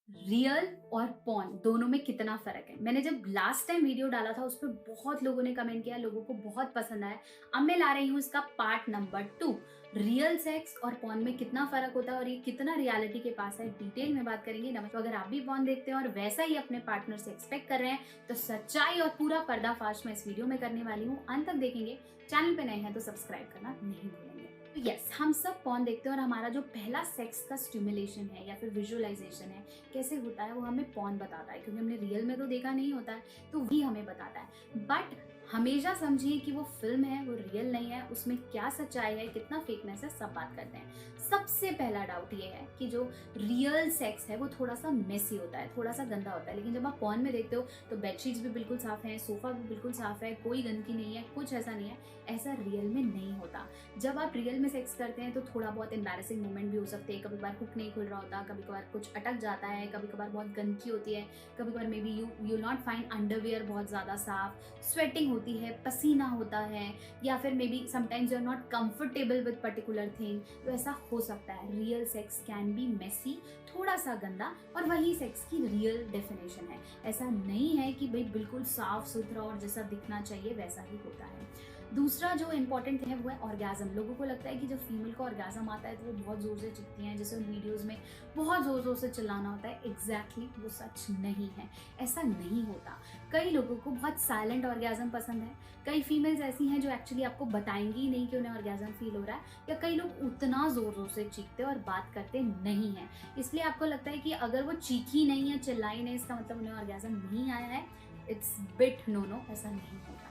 Real और porn दोनों में कितना फर्क है। मैंने जब लास्ट टाइम वीडियो डाला था उस पर बहुत लोगों ने कमेंट किया, लोगों को बहुत पसंद आया। अब मैं ला रही हूँ इसका पार्ट नंबर 2। रियल सेक्स और पॉर्न में कितना फर्क होता है और ये कितना रियलिटी के पास है, डिटेल में बात करेंगे। तो अगर आप भी पॉर्न देखते हैं और वैसा ही अपने पार्टनर से एक्सपेक्ट कर रहे हैं तो सच्चाई और पूरा पर्दाफाश मैं इस वीडियो में करने वाली हूँ। अंत तक देखेंगे। चैनल पे नए हैं तो सब्सक्राइब करना नहीं भूलेंगे। तो यस, हम सब पॉर्न देखते हैं और हमारा जो पहला सेक्स का स्टिमुलेशन है या फिर विजुअलाइजेशन है कैसे होता है वो हमें पॉर्न बताता है, क्योंकि हमने रियल में तो देखा नहीं होता है तो वही हमें बताता है। बट हमेशा समझिए कि वो फिल्म है, वो रियल नहीं है, उसमें क्या सच्चाई है, कितना फेकनेस है, सब बात करते हैं। सबसे पहला डाउट ये है कि जो रियल सेक्स है वो थोड़ा सा मेसी होता है, थोड़ा सा गंदा होता है। लेकिन जब आप पॉर्न में देखते हो तो बेडशीट्स भी बिल्कुल साफ है, सोफा भी बिल्कुल साफ है, कोई गंदगी नहीं है, कुछ ऐसा नहीं है। ऐसा रियल में नहीं होता। जब आप रियल में सेक्स करते हैं तो थोड़ा बहुत एम्बैरेसिंग मोमेंट भी हो सकते हैं। कभी कभार हुक नहीं खुल रहा होता, कभी कभार कुछ अटक जाता है, कभी कभार बहुत गंदगी होती है, कभी कभार may be you not find underwear बहुत ज़्यादा साफ, स्वेटिंग होती है, पसीना होता है, या फिर may be sometimes you are not comfortable with particular thing. तो ऐसा हो सकता है। Real sex can be messy, थोड़ा सा गंदा, और वही सेक्स की रियल डेफिनेशन है। ऐसा नहीं है कि भाई बिल्कुल साफ सुथरा और जैसा दिखना चाहिए वैसा ही होता है। दूसरा जो इम्पोर्टेंट है वो है ऑर्गेज़म। लोगों को लगता है कि जब फीमेल को ऑर्गेज़म आता है तो वो बहुत ज़ोर से चिढ़ती हैं, जैसे उन वीडियोज़ में बहुत ज़ोर ज़ोर से चिल्लाना होता है। एग्जैक्टली वो सच नहीं है, ऐसा नहीं होता। कई लोगों को बहुत साइलेंट ऑर्गेज़म पसंद है। कई फीमेल्स ऐसी हैं जो एक्चुअली आपको बताएंगी ही नहीं कि उन्हें ऑर्गेज़म फील हो रहा है, या कई लोग उतना ज़ोर ज़ोर से चीखते और बात करते नहीं हैं, इसलिए आपको लगता है कि अगर वो चीखी नहीं है, चिल्लाई नहीं, इसका मतलब उन्हें ऑर्गेज़म नहीं आया है। इट्स बिट नो, ऐसा नहीं होता।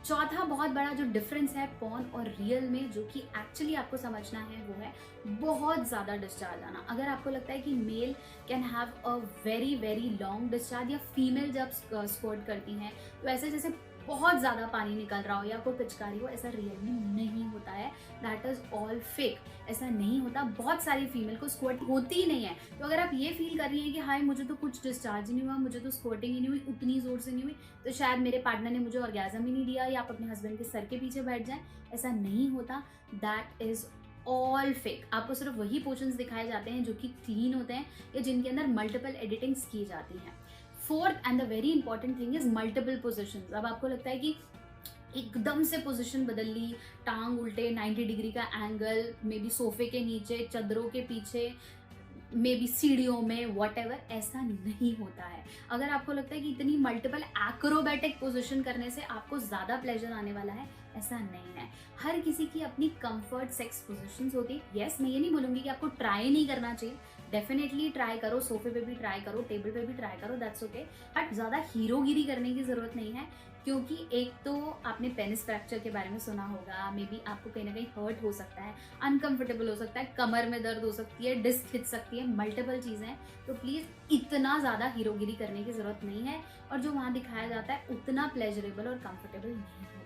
चौथा बहुत बड़ा जो डिफरेंस है पॉर्न और रियल में, जो कि एक्चुअली आपको समझना है, वो है बहुत ज़्यादा डिस्चार्ज आना। अगर आपको लगता है कि mail can have a very very long discharge, या फीमेल जब स्क्वाट करती हैं तो ऐसे जैसे बहुत ज़्यादा पानी निकल रहा हो या कोई पिचकारी हो, ऐसा रियल में नहीं होता है। That is all fake. ऐसा नहीं होता। बहुत सारी फीमेल को स्क्वाट होती ही नहीं है। तो अगर आप ये फील कर रही हैं कि हाय मुझे तो कुछ डिस्चार्ज ही नहीं हुआ, मुझे तो स्क्वाटिंग ही नहीं हुई, उतनी ज़ोर से नहीं हुई, तो शायद मेरे पार्टनर ने मुझे ऑर्गेज़म ही नहीं दिया, या आप अपने हस्बैंड के सर के पीछे बैठ जाएं, ऐसा नहीं होता। That is all fake. आपको सिर्फ वही पोर्शंस दिखाए जाते हैं जो कि क्लीन होते हैं या जिनके अंदर मल्टीपल एडिटिंग्स की जाती हैं। Fourth and the very important thing is multiple positions. अब आपको लगता है कि एकदम से पोजीशन बदल ली, टांग उल्टे 90 डिग्री का एंगल, मे बी सोफे के नीचे, चादरों के पीछे, मे बी सीढ़ियों में, वॉट एवर, ऐसा नहीं होता है। अगर आपको लगता है कि इतनी मल्टीपल एक्रोबैटिक पोजीशन करने से आपको ज़्यादा प्लेजर आने वाला है, ऐसा नहीं है। हर किसी की अपनी कंफर्ट सेक्स पोजीशंस होती है। यस, मैं ये नहीं बोलूँगी कि आपको ट्राई नहीं करना चाहिए, डेफिनेटली ट्राई करो, सोफे पे भी ट्राई करो, टेबल पे भी ट्राई करो, दैट्स ओके। बट ज़्यादा हीरोगिरी करने की ज़रूरत नहीं है, क्योंकि एक तो आपने पेनिस फ्रैक्चर के बारे में सुना होगा, मे बी आपको कहीं ना कहीं हर्ट हो सकता है, अनकंफर्टेबल हो सकता है, कमर में दर्द हो सकती है, डिस्क खिंच सकती है, मल्टीपल चीज़ें हैं। तो प्लीज़ इतना ज़्यादा हीरोगिरी करने की ज़रूरत नहीं है, और जो वहाँ दिखाया जाता है उतना प्लेजरेबल और कंफर्टेबल नहीं होता।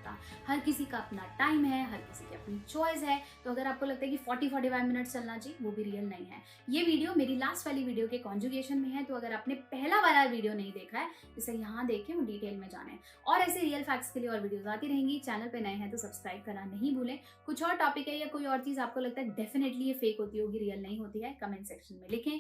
हर किसी का अपना टाइम है, हर किसी की अपनी चॉइस है। तो अगर आपको लगता है कि 40-45 मिनट्स चलना चाहिए, वो भी रियल नहीं है। ये वीडियो मेरी लास्ट वाली वीडियो के कॉन्जुगेशन में है, तो अगर आपने पहला वाला वीडियो नहीं देखा है, इसे यहाँ देखें और डिटेल में जाने। और ऐसे रियल फैक्ट्स के लिए और वीडियोस आती रहेंगी। चैनल पे नए हैं तो सब्सक्राइब करना नहीं भूलें। कुछ और टॉपिक है या कोई और चीज़ आपको लगता है डेफिनेटली ये फेक होती होगी, रियल नहीं होती है, कमेंट सेक्शन में लिखें।